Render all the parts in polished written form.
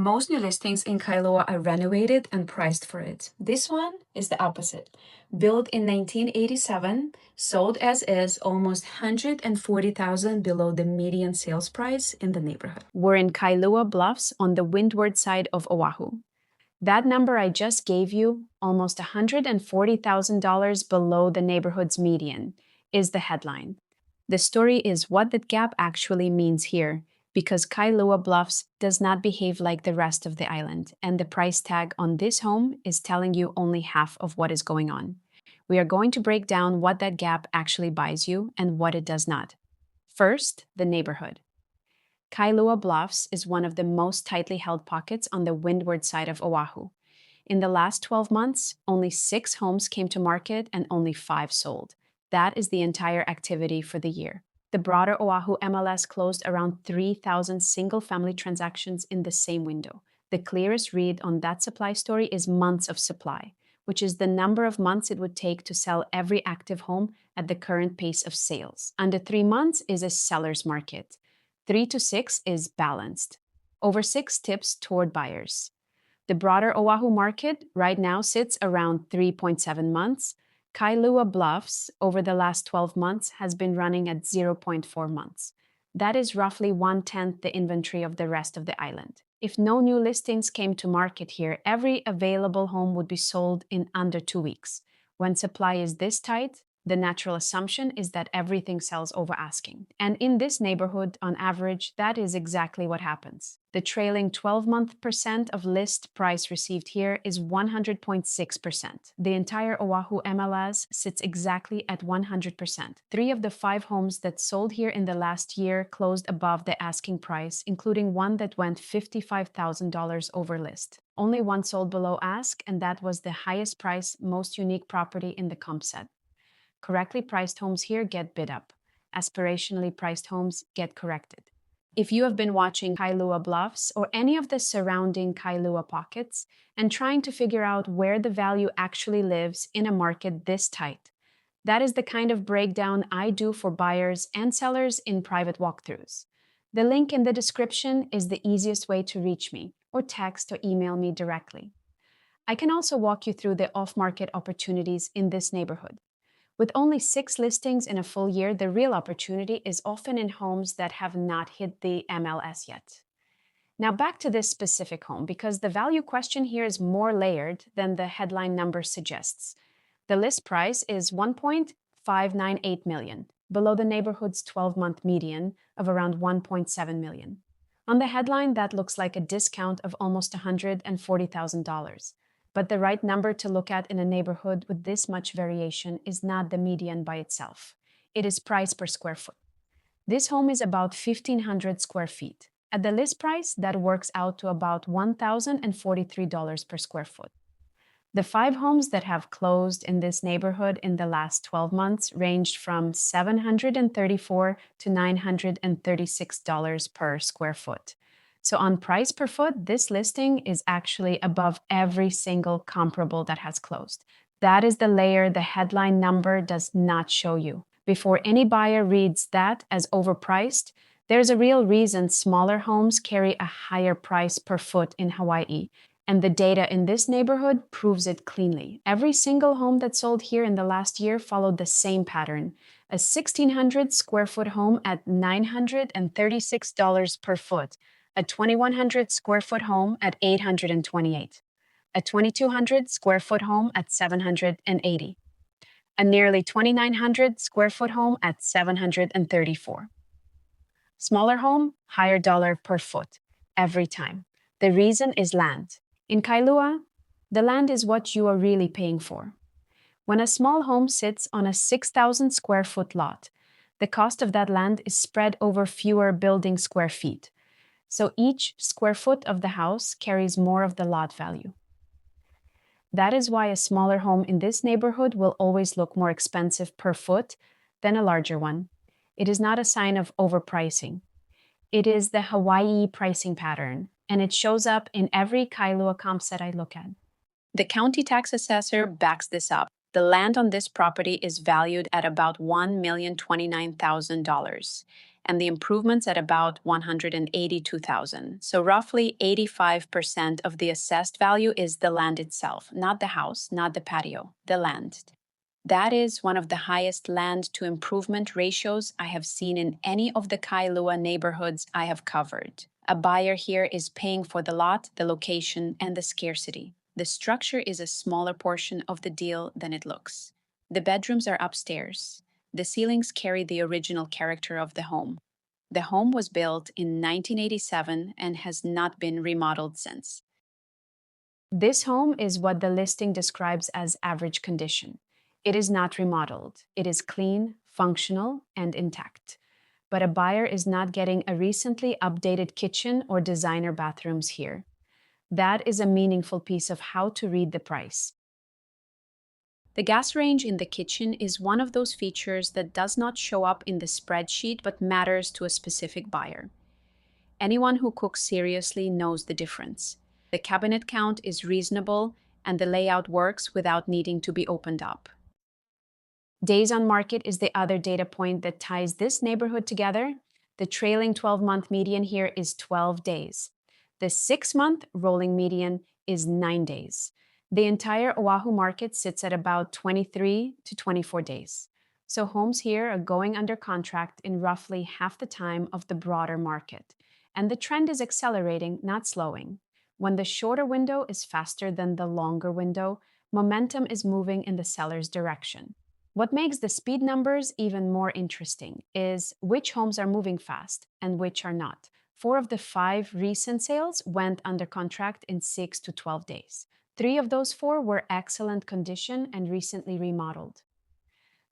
Most new listings in Kailua are renovated and priced for it. This one is the opposite. Built in 1987, sold as is, almost $140,000 below the median sales price in the neighborhood. We're in Kailua Bluffs on the Windward side of Oahu. That number I just gave you, almost $140,000 below the neighborhood's median, is the headline. The story is what that gap actually means here, because Kailua Bluffs does not behave like the rest of the island, and the price tag on this home is telling you only half of what is going on. We are going to break down what that gap actually buys you and what it does not. First, the neighborhood. Kailua Bluffs is one of the most tightly held pockets on the windward side of Oahu. In the last 12 months, only 6 homes came to market and only 5 sold. That is the entire activity for the year. The broader Oahu MLS closed around 3,000 single-family transactions in the same window. The clearest read on that supply story is months of supply, which is the number of months it would take to sell every active home at the current pace of sales. Under 3 months is a seller's market. 3 to 6 is balanced. Over 6 tips toward buyers. The broader Oahu market right now sits around 3.7 months. Kailua Bluffs, over the last 12 months, has been running at 0.4 months. That is roughly 1/10 the inventory of the rest of the island. If no new listings came to market here, every available home would be sold in under 2 weeks. When supply is this tight, the natural assumption is that everything sells over asking. And in this neighborhood, on average, that is exactly what happens. The trailing 12-month percent of list price received here is 100.6%. The entire Oahu MLS sits exactly at 100%. 3 of the 5 homes that sold here in the last year closed above the asking price, including one that went $55,000 over list. Only one sold below ask, and that was the highest price, most unique property in the comp set. Correctly priced homes here get bid up. Aspirationally priced homes get corrected. If you have been watching Kailua Bluffs or any of the surrounding Kailua pockets and trying to figure out where the value actually lives in a market this tight, that is the kind of breakdown I do for buyers and sellers in private walkthroughs. The link in the description is the easiest way to reach me, or text or email me directly. I can also walk you through the off-market opportunities in this neighborhood. With only 6 listings in a full year, the real opportunity is often in homes that have not hit the MLS yet. Now back to this specific home, because the value question here is more layered than the headline number suggests. The list price is $1.598 million, below the neighborhood's 12-month median of around $1.7 million. On the headline, that looks like a discount of almost $140,000. But the right number to look at in a neighborhood with this much variation is not the median by itself. It is price per square foot. This home is about 1,500 square feet. At the list price, that works out to about $1,043 per square foot. The 5 homes that have closed in this neighborhood in the last 12 months ranged from $734 to $936 per square foot. So on price per foot, this listing is actually above every single comparable that has closed. That is the layer the headline number does not show you. Before any buyer reads that as overpriced, there's a real reason smaller homes carry a higher price per foot in Hawaii, and the data in this neighborhood proves it cleanly. Every single home that sold here in the last year followed the same pattern. A 1,600 square foot home at $936 per foot. A 2,100 square foot home at $828, a 2,200 square foot home at $780, a nearly 2,900 square foot home at $734. Smaller home, higher dollar per foot, every time. The reason is land. In Kailua, the land is what you are really paying for. When a small home sits on a 6,000 square foot lot, the cost of that land is spread over fewer building square feet. So each square foot of the house carries more of the lot value. That is why a smaller home in this neighborhood will always look more expensive per foot than a larger one. It is not a sign of overpricing. It is the Hawaii pricing pattern, and it shows up in every Kailua comp set I look at. The county tax assessor backs this up. The land on this property is valued at about $1,029,000. and the improvements at about 182,000. So roughly 85% of the assessed value is the land itself, not the house, not the patio, the land. That is one of the highest land to improvement ratios I have seen in any of the Kailua neighborhoods I have covered. A buyer here is paying for the lot, the location, and the scarcity. The structure is a smaller portion of the deal than it looks. The bedrooms are upstairs. The ceilings carry the original character of the home. The home was built in 1987 and has not been remodeled since. This home is what the listing describes as average condition. It is not remodeled. It is clean, functional, and intact. But a buyer is not getting a recently updated kitchen or designer bathrooms here. That is a meaningful piece of how to read the price. The gas range in the kitchen is one of those features that does not show up in the spreadsheet but matters to a specific buyer. Anyone who cooks seriously knows the difference. The cabinet count is reasonable and the layout works without needing to be opened up. Days on market is the other data point that ties this neighborhood together. The trailing 12-month median here is 12 days. The 6-month rolling median is 9 days. The entire Oahu market sits at about 23 to 24 days. So homes here are going under contract in roughly half the time of the broader market. And the trend is accelerating, not slowing. When the shorter window is faster than the longer window, momentum is moving in the seller's direction. What makes the speed numbers even more interesting is which homes are moving fast and which are not. 4 of the 5 recent sales went under contract in 6 to 12 days. 3 of those 4 were excellent condition and recently remodeled.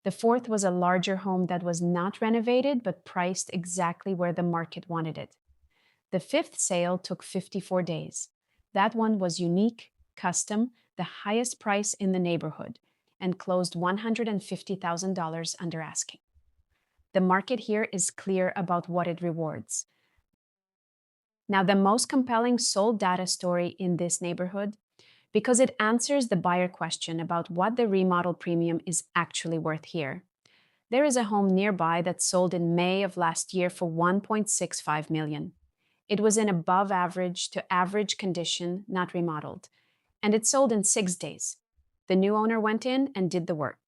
The 4th was a larger home that was not renovated but priced exactly where the market wanted it. The 5th sale took 54 days. That one was unique, custom, the highest price in the neighborhood, and closed $150,000 under asking. The market here is clear about what it rewards. Now, the most compelling sold data story in this neighborhood, because it answers the buyer question about what the remodel premium is actually worth here. There is a home nearby that sold in May of last year for $1.65 million. It was in above average to average condition, not remodeled, and it sold in 6 days. The new owner went in and did the work.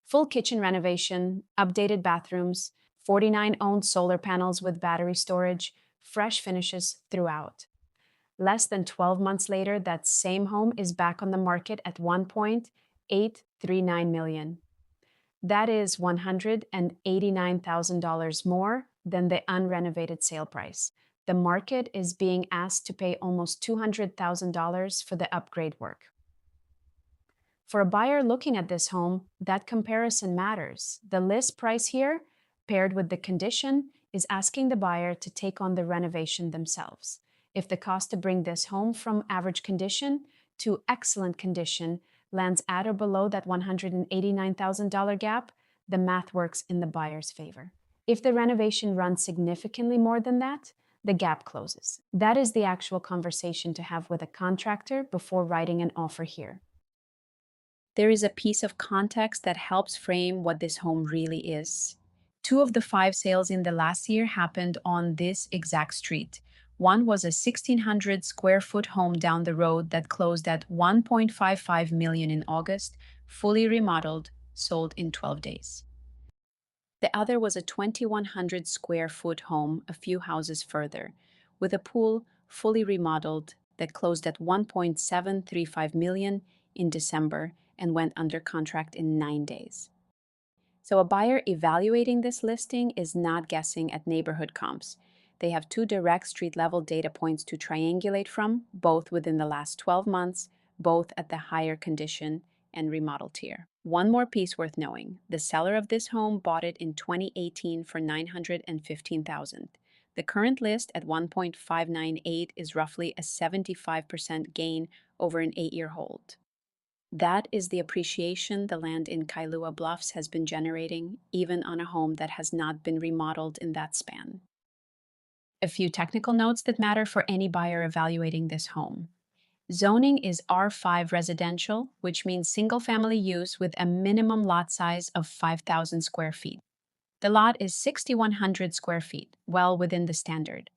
Full kitchen renovation, updated bathrooms, 49 owned solar panels with battery storage, fresh finishes throughout. Less than 12 months later, that same home is back on the market at $1.839 million. That is $189,000 more than the unrenovated sale price. The market is being asked to pay almost $200,000 for the upgrade work. For a buyer looking at this home, that comparison matters. The list price here, paired with the condition, is asking the buyer to take on the renovation themselves. If the cost to bring this home from average condition to excellent condition lands at or below that $189,000 gap, the math works in the buyer's favor. If the renovation runs significantly more than that, the gap closes. That is the actual conversation to have with a contractor before writing an offer here. There is a piece of context that helps frame what this home really is. 2 of the 5 sales in the last year happened on this exact street. One was a 1,600 square foot home down the road that closed at $1.55 million in August, fully remodeled, sold in 12 days. The other was a 2,100 square foot home a few houses further, with a pool, fully remodeled, that closed at $1.735 million in December and went under contract in 9 days. So a buyer evaluating this listing is not guessing at neighborhood comps. They have 2 direct street-level data points to triangulate from, both within the last 12 months, both at the higher condition and remodel tier. One more piece worth knowing. The seller of this home bought it in 2018 for $915,000. The current list at $1.598 is roughly a 75% gain over an 8-year hold. That is the appreciation the land in Kailua Bluffs has been generating, even on a home that has not been remodeled in that span. A few technical notes that matter for any buyer evaluating this home. Zoning is R5 residential, which means single-family use with a minimum lot size of 5,000 square feet. The lot is 6,100 square feet, well within the standard.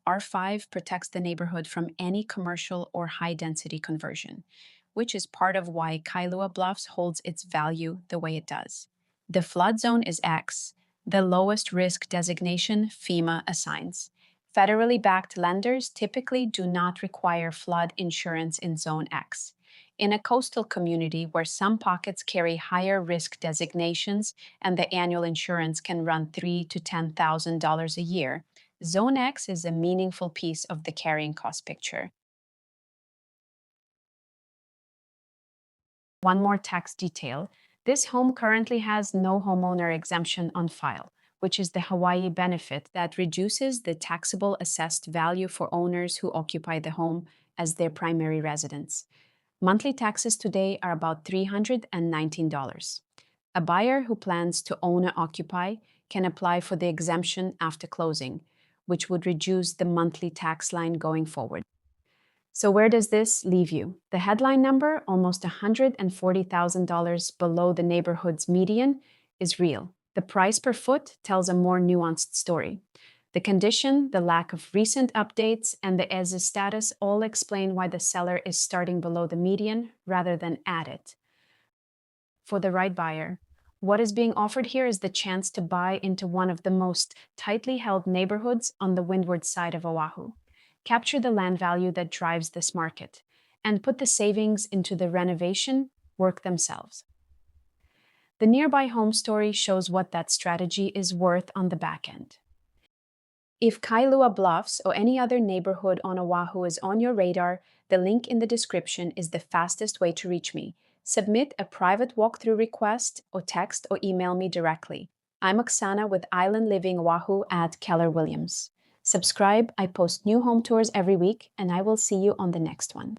R5 protects the neighborhood from any commercial or high-density conversion, which is part of why Kailua Bluffs holds its value the way it does. The flood zone is X, the lowest risk designation FEMA assigns. Federally backed lenders typically do not require flood insurance in Zone X. In a coastal community where some pockets carry higher risk designations and the annual insurance can run $3,000 to $10,000 a year, Zone X is a meaningful piece of the carrying cost picture. One more tax detail. This home currently has no homeowner exemption on file, which is the Hawaii benefit that reduces the taxable assessed value for owners who occupy the home as their primary residence. Monthly taxes today are about $319. A buyer who plans to own or occupy can apply for the exemption after closing, which would reduce the monthly tax line going forward. So where does this leave you? The headline number, almost $140,000 below the neighborhood's median, is real. The price per foot tells a more nuanced story. The condition, the lack of recent updates, and the as-is status all explain why the seller is starting below the median rather than at it. For the right buyer, what is being offered here is the chance to buy into one of the most tightly held neighborhoods on the windward side of Oahu. Capture the land value that drives this market, and put the savings into the renovation work themselves. The nearby home story shows what that strategy is worth on the back end. If Kailua Bluffs or any other neighborhood on Oahu is on your radar, the link in the description is the fastest way to reach me. Submit a private walkthrough request or text or email me directly. I'm Oksana with Island Living Oahu at Keller Williams. Subscribe, I post new home tours every week, and I will see you on the next one.